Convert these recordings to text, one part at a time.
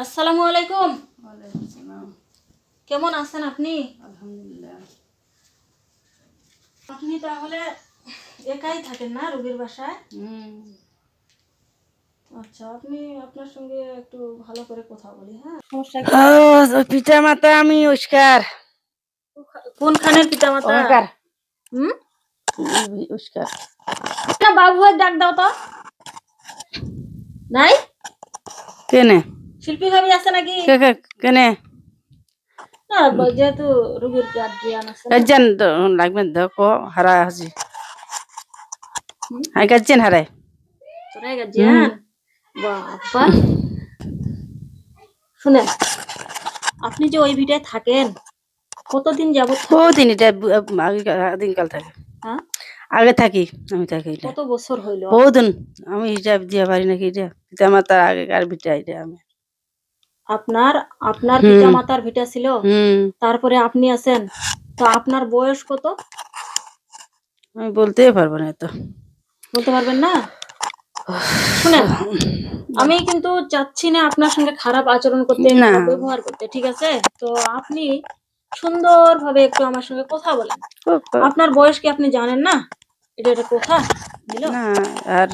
আসসালামু আলাইকুম। ওয়ালাইকুম সালাম। কেমন আছেন আপনি? আলহামদুলিল্লাহ। আপনি তাহলে একাই থাকেন না রোগীর বাসায়? আচ্ছা, আপনি আপনার সঙ্গে একটু ভালো করে কথা বলি। হ্যাঁ, সমস্যা কি? পিতা মাতা আমি উস্কার কোনখানের পিতামাতা? অহংকার হুম, উস্কার না বাবু ভাই ডাক দাও তো। নাই? কেনে শিল্পী ভাবি আছে নাকি? কেনে না, যেহেতু রোগীর গার্জিয়ান আছে না। গাজ্জান লাগবেন দেখো হারা হাজি হুম, হাই গাজ্জান হারাই তোরাই গার্জিয়ান? বাবা, শুনেন, আপনি যে ওই ভিটায় থাকেন কতদিন যাবত থাকেন? বহুদিন এটা আগে দিনকাল থাকে হ্যাঁ, আগে থাকি আমি থাকি এটা কত বছর হইল? বহুদিন আমি হিসাব দিয়া পারি নাকি এটা পিতা মাতার আগেকার বিটা এটা আমি আপনার আপনার হুম পিতা মাতার ভিটা ছিল, হুম তারপরে আপনি আছেন, তো আপনার বয়স কত আমি বলতেই পারবো না তো বলতে পারবেন না? শুনেন, আমি কিন্তু চাচ্ছি না আপনার সঙ্গে খারাপ আচরণ করতে, না খারাপ ব্যবহার করতে, ঠিক আছে? তো আপনি সুন্দরভাবে একটু আমার সঙ্গে কথা বলেন। আপনার বয়স কি আপনি জানেন না? এটা একটা কথা দিল। না আর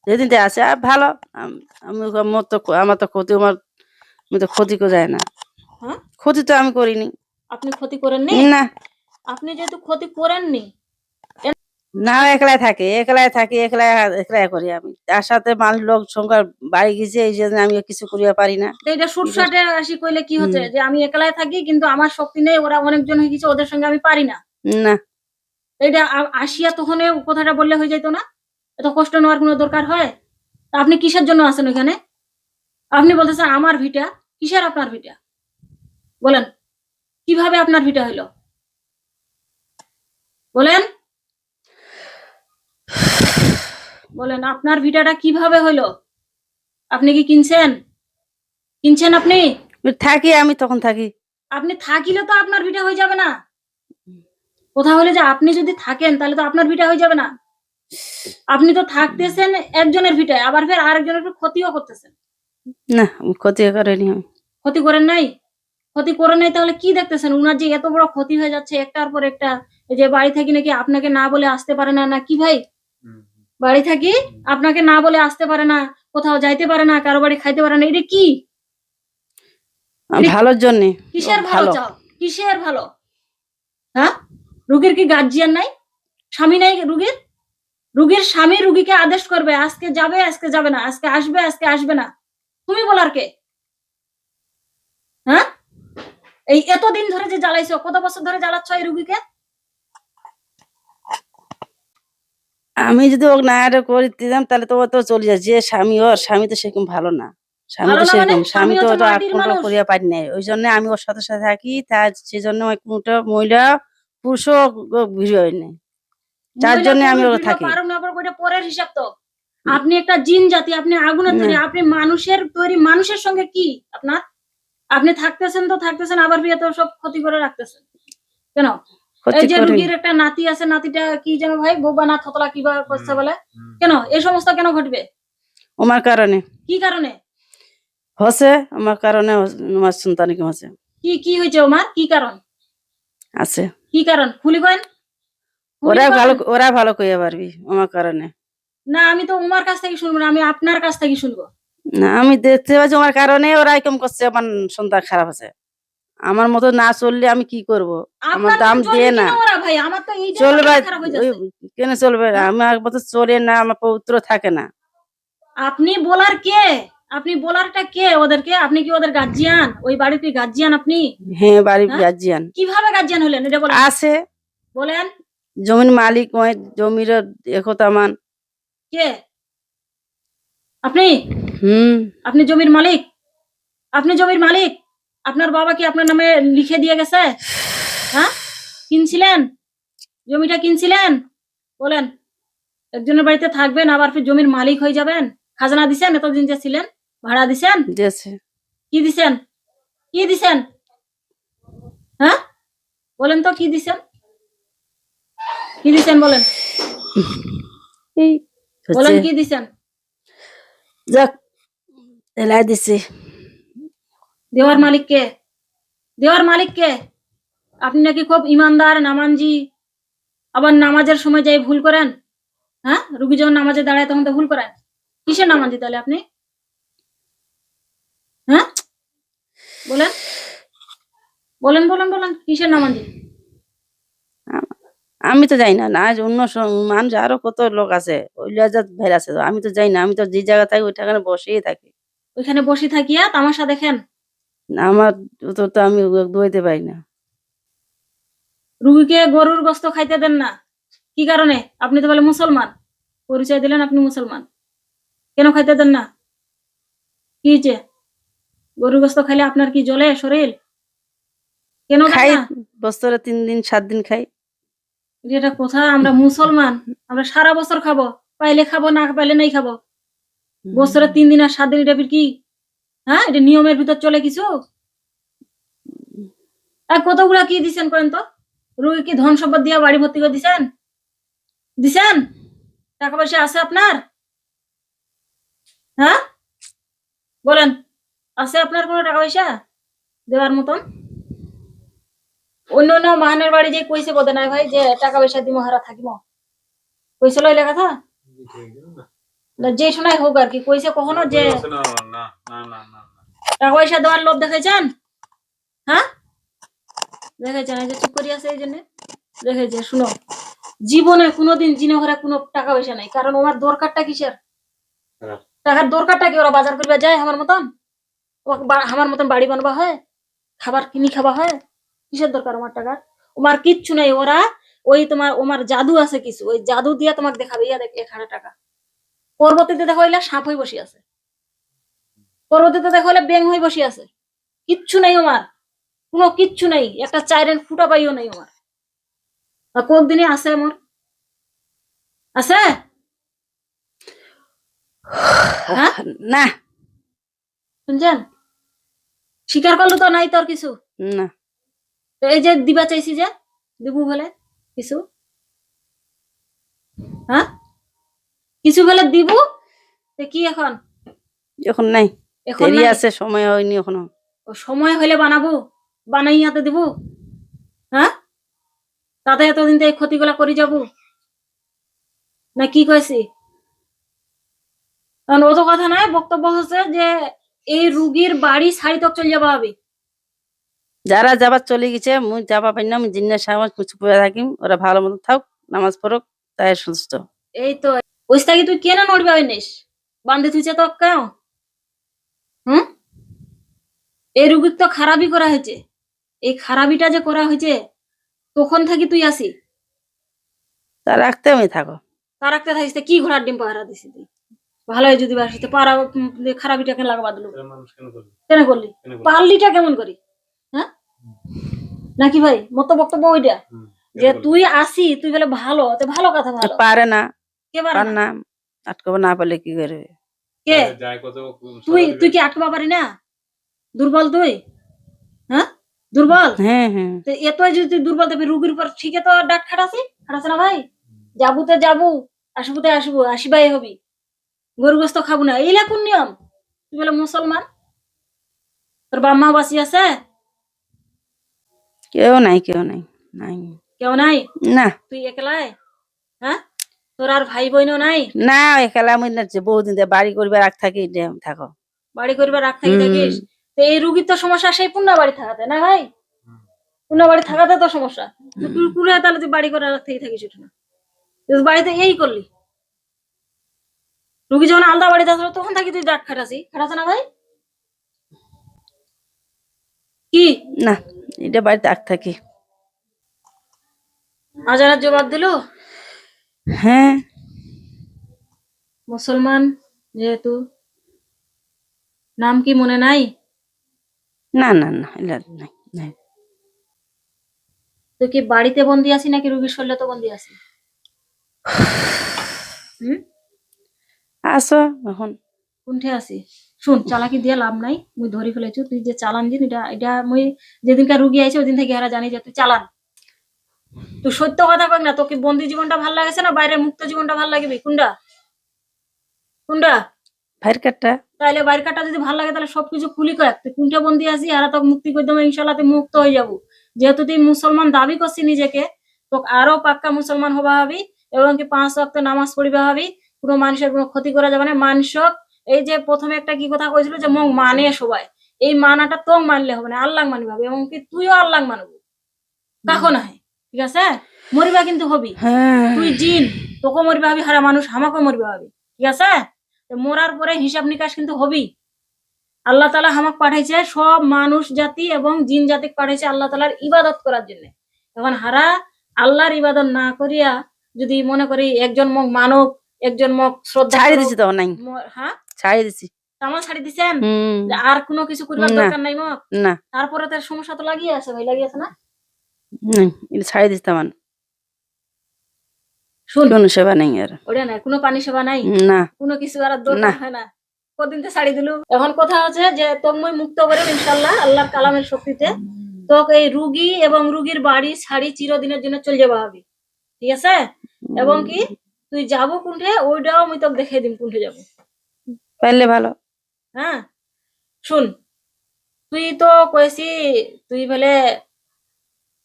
যেদিন আছে আর ভালো আমি আমার তো ক্ষতি আমি তো ক্ষতি করে যায় না হ্যাঁ, ক্ষতি তো আমি করিনি আপনি ক্ষতি করেননি। না আপনি যেহেতু ক্ষতি করেননি, না একলাই থাকি একলাই একলাই করি আমি তার সাথে মানুষ লোক সংখ্যা বাড়ি গেছে এই জন্য আমি কিছু করিয়া পারি না তো এটা সুটসাটে আসি কইলে কি হচ্ছে হুম যে আমি একলাই থাকি কিন্তু আমার শক্তি নেই, ওরা অনেকজন হয়ে গেছে, ওদের সঙ্গে আমি পারি না। না এটা আসিয়া তখন কথাটা বললে হয়ে যেত না? এত কষ্ট নেওয়ার কোনো দরকার হয়? তা আপনি কিসের জন্য আছেন ওইখানে? আপনি বলতেছেন আমার ভিটা। কিসের আপনার ভিটা? বলেন, কিভাবে আপনার ভিটা হইলো? বলেন, বলেন আপনার ভিটাটা কিভাবে হইলো? আপনি কি কিনছেন? কিনছেন আপনি? থাকি আমি তখন থাকি আপনি থাকিলে তো আপনার ভিটা হয়ে যাবে না। কথা হলে যে আপনি যদি থাকেন তাহলে তো আপনার ভিটা হয়ে যাবে না। আপনি তো থাকতেছেন একজনের ভিটায়, আবার ফের আরেকজনের ক্ষতিও করতেছেন। না আমি ক্ষতি করিনি আমি ক্ষতি করেন নাই? ক্ষতি করে নাই তাহলে কি দেখতেছেন? উনার যে এত বড় ক্ষতি হয়ে যাচ্ছে একটার পর একটা, এই যে বাড়ি থেকে নাকি আপনাকে না বলে আসতে পারে না, না কি ভাই? বাড়ি থাকি আপনাকে না বলে আসতে পারে না, কোথাও যাইতে পারে না, কারো বাড়ি খাইতে পারে না, এটা কি? ভালোর জন্যে কিসের ভালো ভালো চাও? কিসের ভালো? হ্যাঁ, রুগীর কি গার্জিয়ান নাই? স্বামী নাই রুগীর? রুগীর স্বামী রুগীকে আদেশ করবে আজকে যাবে আজকে যাবে না, আজকে আসবে আজকে আসবে না। তুমি বলার কে? হ্যাঁ, এই এতদিন ধরে যে জ্বালাইছো, কত বছর ধরে জ্বালাচ্ছ এই রুগীকে? আমি যদি ও না এটা করে দিতাম তাহলে তো ও তো চলে যায় যে স্বামী তো সেরকম ভালো না স্বামী ভালো তো না মানে? সেরকম স্বামী স্বামী তো হচ্ছে ওটা মাটির কন্ট্রোল মানুষ। করিয়া পারি নাই ওই জন্য আমি ওর সাথে সাথে থাকি তার সেজন্য আমি কোনটা মহিলা পুরুষও ভিড় হয় নাই যার মহিলা জন্য আমি পুরুষ ওরা ভিডিও থাকি পারো না পারো ওইটা পরের হিসাব তো। আপনি একটা জিন জাতি, আপনি আগুনের না তৈরি, আপনি মানুষের তৈরি, মানুষের সঙ্গে কি আপনার? আপনি থাকতেছেন তো থাকতেছেন, আবার বিয়ে তো সব ক্ষতি করে রাখতেছেন কেন? এই ক্ষতি যে করিনি রুগীর একটা নাতি আছে, নাতিটা কি যেন ভাই বোবা না থতলা কিবা করছে বলে, কেন এই সমস্ত কেন ঘটবে? আমার কারণে কি কারণে? হচ্ছে আমার কারণে আমার সন্তানকে হচ্ছে কি কি হয়েছে ওমার? কি কারণ? আছে কি কারণ খুলি কয়েন, খুলি কয়েন। ওরা ভালো কইয়া পারবি আমার কারণে না আমি তো উমার কাছ থেকে শুনবো না, আমি আপনার কাছ থেকে শুনবো। না আমি দেখতে পাচ্ছি আমার কারণে ওরা এরকম করছে আমার সন্তান খারাপ আছে আমার মতো না চললে আমি কি করব আমার আপনার দাম মতো দিয়ে চলবে না কেন ওরা ভাই? আমার তো এইটাই চলবে মাথাটা খারাপ হয়ে ওই যাচ্ছে। কেন চলবে না হ্যাঁ, আমার মতো চলে না আমার পবিত্র থাকে না আপনি বলার কে? আপনি বলারটা কে ওদেরকে? আপনি কি ওদের গার্জিয়ান? ওই বাড়ির কি গার্জিয়ান আপনি? হ্যাঁ বাড়ির হ্যাঁ, গার্জিয়ান কিভাবে গার্জিয়ান হলেন এটা বলেন? আছে বলেন, জমির মালিক ওই জমির একতামান কে আপনি? হুম আপনি জমির মালিক? আপনি জমির মালিক? আপনার বাবা কি আপনার নামে লিখে দিয়ে গেছে? হ্যাঁ, কিনছিলেন? জমিটা কিনছিলেন? বলেন, একজনের বাড়িতে থাকবেন আবার ফির জমির মালিক হয়ে যাবেন? খাজনা দিছেন এতদিন যে ছিলেন? ভাড়া দিছেন? দিয়েছে কি দিছেন? কি দিছেন? হ্যাঁ, বলেন তো কি দিছেন? কি দিছেন বলেন? এই হচ্ছে বলেন কি দিছেন? যাক এলাই দিছে দেওয়ার মালিক কে? দেওয়ার মালিক কে? আপনি নাকি খুব ইমানদার নামাজি, আবার নামাজের সময় যাই ভুল করেন। হ্যাঁ, রুগী যখন নামাজে দাঁড়ায় তখন তো ভুল করেন। কিসের নামাজি তাহলে আপনি? হ্যাঁ, বলেন বলেন বলেন বলেন, কিসের নামাজি? আমি তো যাই না না, আজ অন্য মানুষ আরো কত লোক আছে ওই লজ্জাত ভাইর আছে, আমি তো যাই না, আমি তো যে জায়গা থাকি ওইখানে বসেই থাকি। ওইখানে বসে থাকিয়া তামাশা দেখেন। আমার তো আমি দোয়াইতে পারি না। রুগীকে গরুর গোস্ত খাইতে দেন না, কি কারণে? আপনি তো বলে মুসলমান, পরিচয় দিলেন আপনি মুসলমান, কেন খাইতে দেন না? কি যে গরুর গোস্ত খাইলে আপনার কি জ্বলে শরীর? কেন দেন খাই, না? বছরে 3 দিন 7 দিন খাই। এটা কথা, আমরা মুসলমান, আমরা সারা বছর খাবো, পাইলে খাবো না পাইলে নাই খাবো। বছরে 3 দিন আর 7 দিন, এটা কি? হ্যাঁ, এটা নিয়মের ভিতর চলে কিছু? আর কতগুলা কি দিছেন করেন তো? রুগী কি ধন সম্পদ দিয়া বাড়ি ভর্তি করে দিছেন? দিছেন? টাকা পয়সা আছে আপনার? হ্যাঁ, বলেন, আছে আপনার কোনো টাকা পয়সা দেওয়ার মতন? অন্য অন্য মাহানের বাড়ি যে কইছে বোধ নাই ভাই যে টাকা পয়সা দিমো হারা থাকিম, কইছিল এই কথা না? যে শোনাই হোক আর কি, কইছে কখনো যে টাকা পয়সা দেওয়ার লোভ দেখাইছেন? হ্যাঁ, দেখাইছেন? এই যে চুপ করি আছে এই জন্য দেখাইছে। শুনো, জীবনে কোনোদিন জিনে ঘরে কোনো টাকা পয়সা নাই, কারণ ওর দরকারটা কিসের? টাকার দরকারটা কি? ওরা বাজার করবা যায় আমার মতন? আমার মতন বাড়ি বানবা হয়, খাবার কিনি খাওয়া হয়? কিসের দরকার আমার টাকার? ওমার কিচ্ছু নাই। ওরা ওই তোমার ওমার জাদু আছে কিছু, ওই জাদু দিয়ে তোমাকে দেখাবে, ইয়া দেখ এখানে টাকা। পরবর্তীতে দেখো এলা সাপ হয়ে বসে আছে, পরবর্তীতে দেখো এলা ব্যাং হয়ে বসে আছে। কিচ্ছু নাই ওমার, কোনো কিচ্ছু নাই, একটা চাইরেন ফুটা পাইও নাই ওমার। আর কোন দিনে আছে আমার? আছে? হ্যাঁ, না শুনছেন? স্বীকার করলো তো নাই তোর কিছু? না, তো এই যে দিবা চাইছি যে দিবু বলে কিছু, হ্যাঁ, কিছু বলে দিব, তো কি এখন? এখন নাই, এখন দেরি নাই? আছে, সময় হয়নি এখনো। ও সময় হইলে বানাবো, বানাই হাতে দিব? হ্যাঁ, তাতে এতদিন তো এই ক্ষতিগুলা করে যাব না? কি কইছি? কারণ ও তো কথা নয়, বক্তব্য হচ্ছে যে এই রুগীর বাড়ি ছাড়ি তক চলে যাবা হবে। যারা যাবার চলে গেছে মুই যাবা পাই না, আমি জিন্নার সামাজ কিছু পড়ে থাকিম, ওরা ভালো মতো থাক, নামাজ পড়ুক, তাই সুস্থ। এই তো ওইস্তাকি তুই কেন নড়বে ওইনিস? বান্ধে তুইছে তো কেন? হুম, এই রুগীর তো খারাপই করা হয়েছে, এই খারাপিটা যে করা হয়েছে তখন থাকি তুই আসি, তা রাখতে আমি থাকো। তার একটা থাকিস তা কি ঘোড়ার ডিম পাহারা দিছি তুই? ভালো হয় যদি বাসিতে পারা, খারাপিটা কেন লাগবা দিল? কেন করলি? পারলিটা কেমন করি? হ্যাঁ, নাকি ভাই মত বক্তব্য ওইটা যে তুই আসি, তুই বলে ভালো, তো ভালো কথা, ভালো পারে না, কে পারে পার না? না, আটকাবো না পারলে কি করবে? কে? তুই তুই কি আটকাবা পারি না? দুর্বল তুই? হ্যাঁ, দুর্বল? হ্যাঁ হ্যাঁ, তো এত যদি তুই দুর্বল দেবে রুগীর উপর, ঠিকই তো ডাক খাটাছি, খাটাছে না ভাই? যাবুতে যাবো, আসবুতে আসবো, আসিবাই হবি, গরু গোস্ত খাবো না, এইলা কোন নিয়ম? তুই বলে মুসলমান, তোর বাম্মা বাসি আছে? কেউ নাই, কেউ নাই, নাই কেউ নাই? না তুই একলাই? হ্যাঁ, তোর আর ভাই বোনও নাই? না, এখানে আমি না যে বহুদিন ধরে বাড়ি করবে রাখ থাকি, থাকো। বাড়ি করবার রাখ থাকি থাকিস? তো এই রুগীর তো সমস্যা সেই পুন্না বাড়ি থাকাতে না ভাই? পুন্না বাড়ি থাকাতে তো সমস্যা। তো তুই কুড়ে তাহলে তুই বাড়ি করে রাখ থাকি থাকিস না? তুই বাড়িতে এই করলি, রুগী যখন আলাদা বাড়িতে আসলো তখন থাকি তুই ডাক খাটাছি, খাটাছে না ভাই? কি না, এটা বাড়িতে রাখ থাকি। আজারার জবাব দিল? হ্যাঁ, মুসলমান যেহেতু, নাম কি মনে নাই? না না না, এলা নাই নাই। তুই কি বাড়িতে বন্দি আছি নাকি রুগীর শরীরে তো বন্দি আছি? হুম, আসো এখন। কোনঠে আছি? শুন, চালাকি দিয়ে লাভ নাই, মুই ধরি ফেলেছি তুই যে চালান দিন, এটা এটা মুই যেদিনকার রুগী আইছে ওই দিন থেকে এরা জানি যে তুই চালান। তুই সত্য কথা কই না, তোকে বন্দি জীবনটা ভাল লাগেছে না বাইরের মুক্ত জীবনটা ভাল লাগবে? কোনটা? কোনটা? ভাইয়ের কাটটা তাহলে বাড়িকাটা যদি ভালো লাগে তাহলে সবকিছু খুলি কয়েক তুই কোনটা বন্দি আছি আর তোকে মুক্তি করে দেবো, ইনশাল্লাহ তুই মুক্ত হয়ে যাবো। যেহেতু তুই মুসলমান দাবি করছি নিজেকে, তোকে আরো পাক্কা মুসলমান হবা হবি, এবং কি 5 ওয়াক্ত নামাজ পড়িবা হবি। কোনো মানুষের কোনো ক্ষতি করা যাবে না। মানুষক এই যে প্রথমে একটা কি কথা কইছিল যে মগ মানে সবাই, এই মানাটা তো মানলে হবে না, আল্লাহ মানিবা হবে, এবং কি তুইও আল্লাহ মানবো কাকো না। ঠিক আছে, মরিবা কিন্তু হবি। হ্যাঁ তুই জিন, তোকে মরিবা হবি, হারা মানুষ আমাকেও মরিবা হবি। ঠিক আছে, তো মরার পরে হিসাব নিকাশ কিন্তু হবি। আল্লাহ তালা হামাক পাঠাইছে সব মানুষ জাতি এবং জিন জাতি পাঠাইছে আল্লাহ তালার ইবাদত করার জন্য। এখন হারা আল্লাহর ইবাদত না করিয়া যদি মনে করি একজন মুখ মানব, একজন মুখ শ্রদ্ধা ছাড়ি করুক, দিছি তো নাই, হ্যাঁ ছাড়ি দিছি। তামা ছাড়ি দিছেন হুম। যে আর কোনো কিছু করবার না দরকার নাই মক। না তারপরে তার সমস্যা তো লাগিয়ে আছে ভাই, লাগিয়ে আছে না। এটা ছাড়ি দিছি তেমন শুন, কোনো সেবা নেই আর। ওটা না, কোনো পানি সেবা নাই, না কোনো কিছু আর দরকার না। হয় না। কদিন তো ছাড়ি দিলু। এখন কথা হচ্ছে যে তোমই মুক্ত করে ইনশাল্লাহ আল্লাহর কালামের শক্তিতে তোকে এই রুগী এবং রুগীর বাড়ি ছাড়ি চিরদিনের জন্য চলে যাবা হবে। ঠিক আছে, এবং কি তুই যাবো কোনঠে ওইটাও আমি তোকে দেখিয়ে দিম কোনঠে যাবো। পারলে ভালো। হ্যাঁ শুন, তুই তো কয়েছি তুই বলে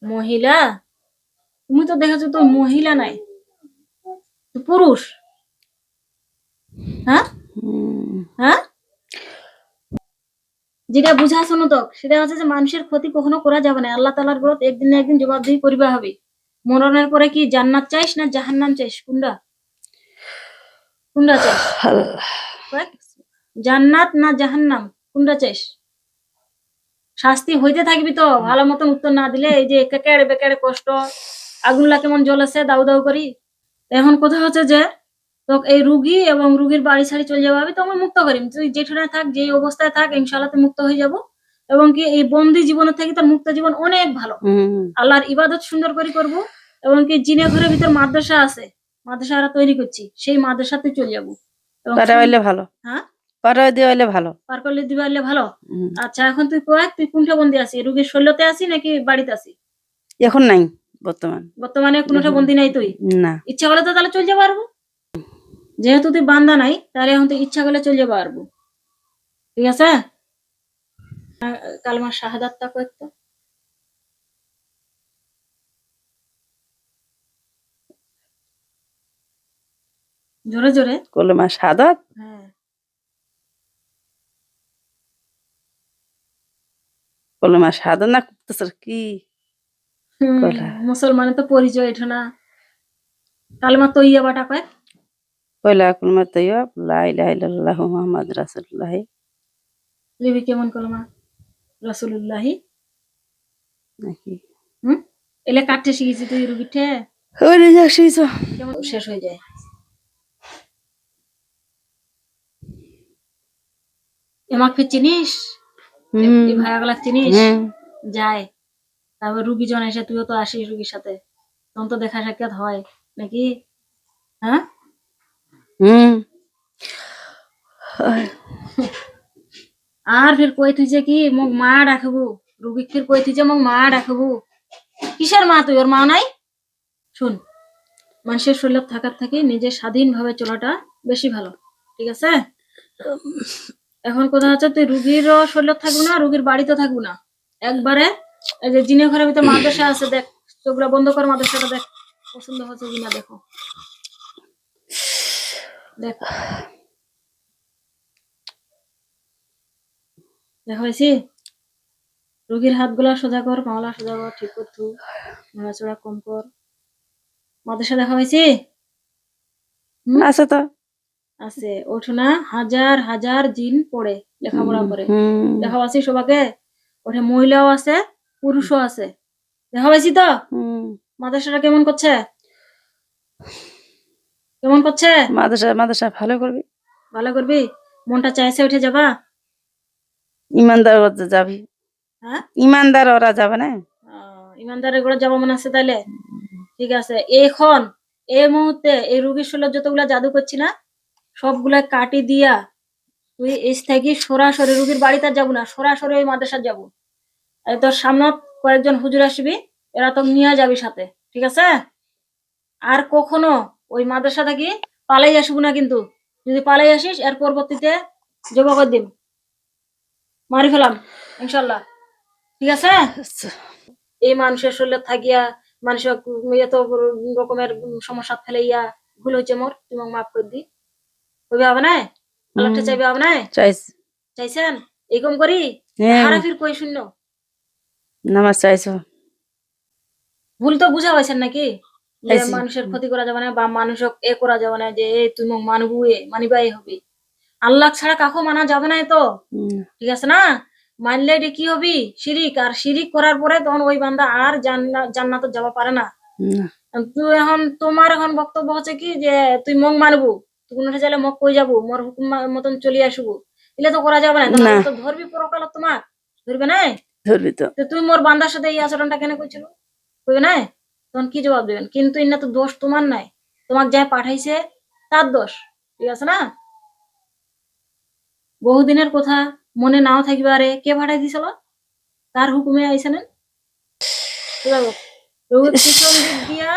মহিলা, তুমি তো দেখেছো তুই মহিলা নাই, তুই পুরুষ। হ্যাঁ হুম। হ্যাঁ, যেটা বুঝা শোনো তো সেটা হচ্ছে যে মানুষের ক্ষতি কখনো করা যাবে না। আল্লাহ তালার বিরুদ্ধে একদিন না একদিন জবাবদিহি করিবা হবে। মরণের পরে কি জান্নাত চাইস না জাহান্নাম চাইস, কোনটা কোনটা চাইস? দেখ, জান্নাত না জাহান্নাম কোনটা চাইস? শাস্তি হইতে থাকবি তো ভালো মতন উত্তর না দিলে। এই যে কেকেড়ে বেকেড়ে কষ্ট, আগুনলা কেমন জ্বলেছে দাউ দাউ করি। এখন কথা হচ্ছে যে তো এই রুগী এবং রুগীর বাড়ি ছাড়ি চলে যাবো আমি, তো আমি মুক্ত করিম। তুই যেখানে থাক, যে অবস্থায় থাক, ইনশাল্লাহ তুই মুক্ত হয়ে যাব। এবং কি এই বন্দি জীবনের থেকে তোর মুক্ত জীবন অনেক ভালো। হুম। আল্লাহর ইবাদত সুন্দর করে করবো। এবং কি জিনে ঘরের ভিতর মাদ্রাসা আছে, মাদ্রাসা আমরা তৈরি করছি, সেই মাদ্রাসাতে চলে যাবো। এবং পারা হইলে ভালো, হ্যাঁ পারা দিয়ে হইলে ভালো। পার করলে দিবা হলে ভালো। হুম। আচ্ছা এখন তুই কয়েক তুই কোনটা বন্দি আছি, রুগীর শৈলতে আছি নাকি বাড়িতে আছি? এখন নাই বর্তমান। বর্তমানে কোনোটা বন্দি নাই তুই? না। ইচ্ছা করলে তো তাহলে চলে যাবো পারবো। যেহেতু তুই বান্দা নাই তাহলে এখন তুই ইচ্ছা করলে চলে যাবো পারবো। ঠিক আছে, কালমার শাহাদাতটা কয়েকটা জোরে জোরে। কলেমা শাহাদাত, হ্যাঁ কলেমা শাহাদাত না করতেছ কি? কলা মুসলমানের তো পরিচয় এটা না। কালমা তো ইয়া বাটা কয়েক কয়লা কলমা তৈয়ব লা ইলাহা ইল্লাল্লাহু মুহাম্মাদুর রাসূলুল্লাহ। লিবি কেমন কলমা রাসূলুল্লাহি নাকি এলে কাটতে শিখেছি তুই রুগীঠে ওরে যাচ্ছিস কেমন শেষ হয়ে যায়। এমাক ফির চিনিস, এই ভাইয়াগুলা চিনিস? যায়, তারপর রুগী জন এসে তুইও তো আসিস রুগীর সাথে, তখন তো দেখা সাক্ষাৎ হয় নাকি? হ্যাঁ হুম। আর ফির কই থুইছে কি মোক মা ডাকবো, রুগী ফির কই থুইছে মোক মা ডাকবো। কিসের মা তুই, ওর মা নাই? শুন, মানুষের শরীর থাকার থেকে নিজের স্বাধীনভাবে চলাটা বেশি ভালো। ঠিক আছে, এখন কথা হচ্ছে তুই রুগীরও শরীর থাকবো না, রুগীর বাড়িতে থাকবো না একবারে। এই যে জিনে ঘরের ভিতর মাদ্রাসা আছে, দেখ চোখগুলা বন্ধ কর, মাদ্রাসাটা দেখ পছন্দ হচ্ছে কিনা দেখো। দেখ দেখা হয়েছি, রুগীর হাতগুলা সোজা কর, পাওলা সোজা কর, ঠিক কর, থু নড়াচড়া কম কর। মাদ্রাসা দেখা হয়েছে? আছে তো। আছে, ওঠো না, হাজার হাজার জিন পড়ে লেখাপড়া করে। হুম। দেখা পাচ্ছি সবাকে, ওঠে মহিলাও আছে পুরুষও আছে। দেখা পাইছি তো মাদ্রাসাটা কেমন করছে, কেমন করছে? মাদ্রাসা মাদ্রাসা ভালো করবি, ভালো করবি, মনটা চাইছে উঠে যাবা। ইমানদার করতে যাবি। হ্যাঁ ইমানদার ওরা যাবে না। ইমানদারের ঘরে যাবো মনে আছে তাইলে? ঠিক আছে, এখন এই মুহূর্তে এই রুগীর শরীর যতগুলা জাদু করছি না সবগুলা কাটি দিয়া তুই এস থেকে সরাসরি রুগীর বাড়িতে যাবো না, সরাসরি ওই মাদ্রাসা যাবো। এই তোর সামনে কয়েকজন হুজুর আসবি, এরা তো নিয়ে যাবি সাথে। ঠিক আছে, আর কখনো ওই মাদ্রাসা থেকে পালাই আসবো না কিন্তু। যদি পালাই আসিস এর পরবর্তীতে জবা করে দিম, মারি ফেলাম ইনশাল্লাহ, ঠিক আছে? আচ্ছা। এই মানুষের শরীরে থাকিয়া মানুষের এত রকমের সমস্যা ফেলাইয়া ভুল হয়েছে মোর, তুমি মাফ করে দি, হইবে হবে না? আল্লাহটা চাইবে হবে না? চাইছি। চাইছেন এরকম করি? হ্যাঁ, হারাফির কই শূন্য নামাজ চাইছো। ভুল তো বুঝা হয়েছেন নাকি, যে চাইছি। মানুষের ক্ষতি করা যাবে না বা মানুষক এ করা যাবে না, যে এ তুই মোক মানবু, এ মানিবাই হবে। আল্লাহ ছাড়া কাকু মানা যাবে না, তো হুম, ঠিক আছে না? মানলে এটা কি হবি? শিরিক, আর শিরিক করার পরে তখন ওই বান্দা আর জান্নাতে যাওয়া পারে না। না, তুই এখন, তোমার এখন বক্তব্য হচ্ছে কি যে তুই মগ মানবু, তুই কোনটা চাইলে মগ কই যাবো, মোর হুকুম মতন চলে আসবো, এলে তো করা যাবে না। তাহলে না, আল্লাহ তো ধরবি পরকাল, তোমার ধরবে না? ধরবি তো। তো তুই মোর বান্দার সাথে এই আচরণটা কেন করছিল, করবে না? তখন কি জবাব দেবেন? কিন্তু ইন্না তো দোষ তোমার নাই, তোমাকে যাই পাঠাইছে তার দোষ, ঠিক আছে না? বহুদিনের কথা মনে নাও থাকবে, আরে কে পাঠাই দিছিল, কার হুকুমে আইছেন? পিছন দিক দিয়া,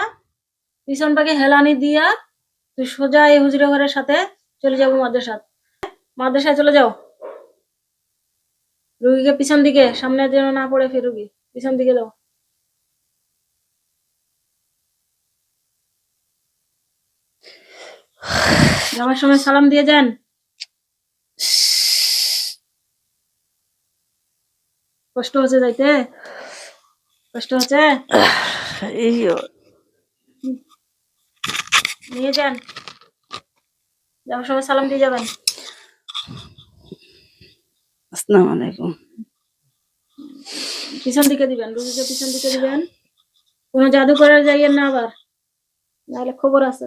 পিছনটাকে হেলানি দিয়া তুই সোজা এই হুজুরে ঘরের সাথে চলে যাবো মাদ্রাসায়, মাদ্রাসায় চলে যাও। রুগীকে পিছন দিকে, সামনে যেন না পড়ে, ফির রুগী পিছন দিকে যাও। যাওয়ার সময় সালাম দিয়ে যান। কষ্ট হচ্ছে যাইতে, কষ্ট হচ্ছে, এই নিয়ে যান, যাওয়ার সময় সালাম দিয়ে যাবেন। আসসালামু আলাইকুম। পিছন দিকে দিবেন, রুগীকে পিছন দিকে দিবেন, কোনো জাদু করে যাইয়েন না আবার, নাহলে খবর আছে।